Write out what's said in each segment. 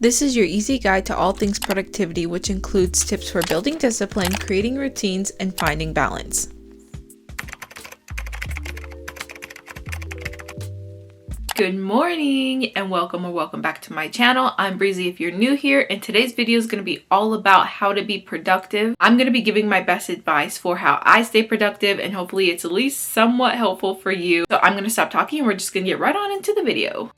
This is your easy guide to all things productivity, which includes tips for building discipline, creating routines, and finding balance. Good morning and welcome back to my channel. I'm Breezy if you're new here, and today's video is going to be all about how to be productive. I'm going to be giving my best advice for how I stay productive, and hopefully it's at least somewhat helpful for you. So I'm going to stop talking and we're just going to get right on into the video.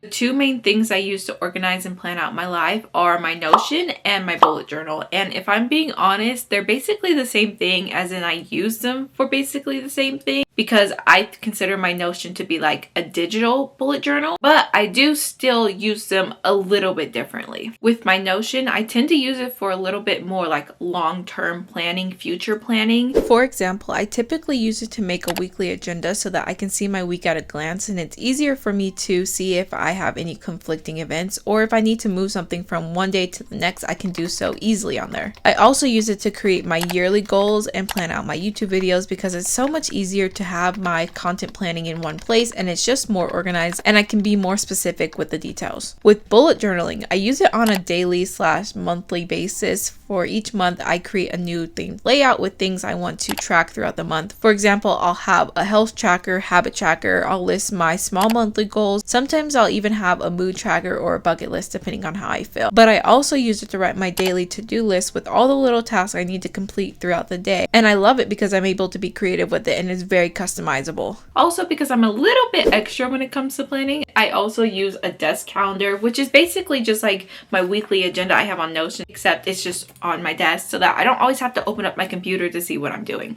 The two main things I use to organize and plan out my life are my Notion and my bullet journal. And if I'm being honest, they're basically the same thing, as in I use them for basically the same thing, because I consider my Notion to be like a digital bullet journal, but I do still use them a little bit differently. With my Notion, I tend to use it for a little bit more like long-term planning, future planning. For example, I typically use it to make a weekly agenda so that I can see my week at a glance, and it's easier for me to see if I have any conflicting events, or if I need to move something from one day to the next, I can do so easily on there. I also use it to create my yearly goals and plan out my YouTube videos, because it's so much easier to have my content planning in one place, and it's just more organized and I can be more specific with the details. With bullet journaling, I use it on a daily/monthly basis. For each month, I create a new themed layout with things I want to track throughout the month. For example, I'll have a health tracker, habit tracker, I'll list my small monthly goals. Sometimes I'll even have a mood tracker or a bucket list depending on how I feel. But I also use it to write my daily to-do list with all the little tasks I need to complete throughout the day. And I love it because I'm able to be creative with it, and it's very customizable. Also, because I'm a little bit extra when it comes to planning, I also use a desk calendar, which is basically just like my weekly agenda I have on Notion, except it's just on my desk so that I don't always have to open up my computer to see what I'm doing.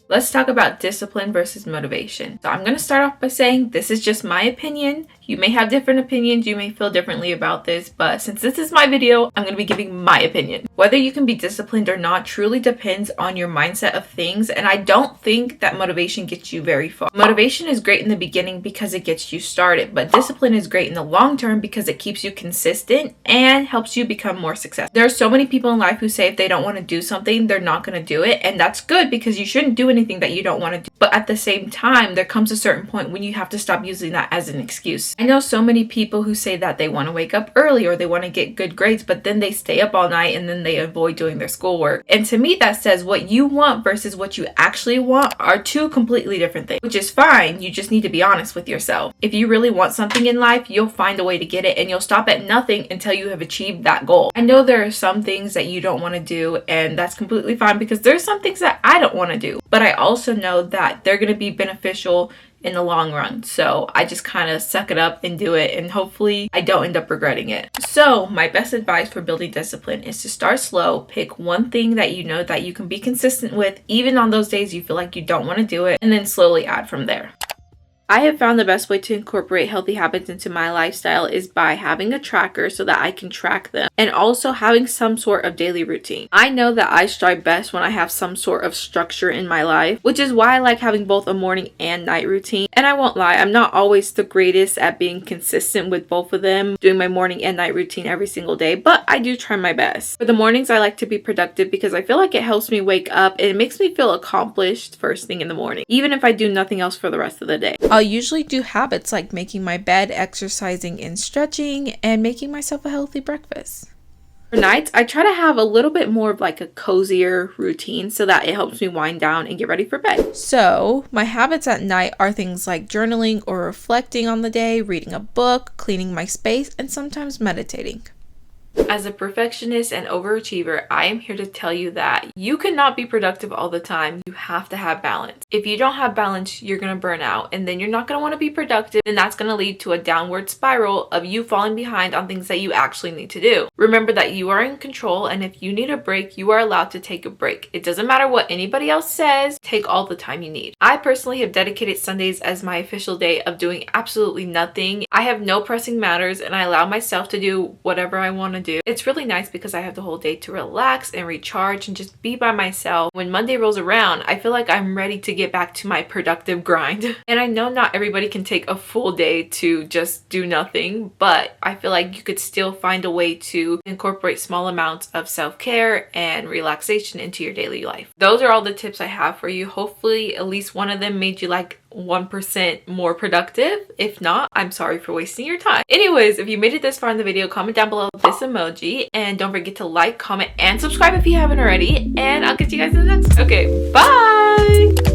Let's talk about discipline versus motivation. So I'm going to start off by saying this is just my opinion. You may have different opinions, you may feel differently about this, but since this is my video, I'm going to be giving my opinion. Whether you can be disciplined or not truly depends on your mindset of things, and I don't think that motivation gets you very far. Motivation is great in the beginning because it gets you started, but discipline is great in the long term because it keeps you consistent and helps you become more successful. There are so many people in life who say if they don't want to do something, they're not going to do it, and that's good because you shouldn't do anything that you don't want to do. But at the same time, there comes a certain point when you have to stop using that as an excuse. I know so many people who say that they want to wake up early or they want to get good grades, but then they stay up all night and then they avoid doing their schoolwork. And to me, that says what you want versus what you actually want are two completely different things, which is fine. You just need to be honest with yourself. If you really want something in life, you'll find a way to get it, and you'll stop at nothing until you have achieved that goal. I know there are some things that you don't want to do, and that's completely fine because there's some things that I don't want to do, but I also know that they're going to be beneficial in the long run. So I just kind of suck it up and do it, and hopefully I don't end up regretting it. So my best advice for building discipline is to start slow. Pick one thing that you know that you can be consistent with, even on those days you feel like you don't want to do it, and then slowly add from there. I have found the best way to incorporate healthy habits into my lifestyle is by having a tracker so that I can track them, and also having some sort of daily routine. I know that I strive best when I have some sort of structure in my life, which is why I like having both a morning and night routine. And I won't lie, I'm not always the greatest at being consistent with both of them, doing my morning and night routine every single day, but I do try my best. For the mornings, I like to be productive because I feel like it helps me wake up and it makes me feel accomplished first thing in the morning, even if I do nothing else for the rest of the day. I'll usually do habits like making my bed, exercising and stretching, and making myself a healthy breakfast. For nights, I try to have a little bit more of like a cozier routine so that it helps me wind down and get ready for bed. So my habits at night are things like journaling or reflecting on the day, reading a book, cleaning my space, and sometimes meditating. As a perfectionist and overachiever, I am here to tell you that you cannot be productive all the time. You have to have balance. If you don't have balance, you're going to burn out, and then you're not going to want to be productive, and that's going to lead to a downward spiral of you falling behind on things that you actually need to do. Remember that you are in control, and if you need a break, you are allowed to take a break. It doesn't matter what anybody else says. Take all the time you need. I personally have dedicated Sundays as my official day of doing absolutely nothing. I have no pressing matters, and I allow myself to do whatever I want to do. It's really nice because I have the whole day to relax and recharge and just be by myself. When Monday rolls around, I feel like I'm ready to get back to my productive grind. And I know not everybody can take a full day to just do nothing, but I feel like you could still find a way to incorporate small amounts of self-care and relaxation into your daily life. Those are all the tips I have for you. Hopefully at least one of them made you like 1% more productive. If not, I'm sorry for wasting your time. Anyways, if you made it this far in the video, comment down below this emoji, and don't forget to like, comment, and subscribe if you haven't already, and I'll catch you guys in the next. Okay, bye!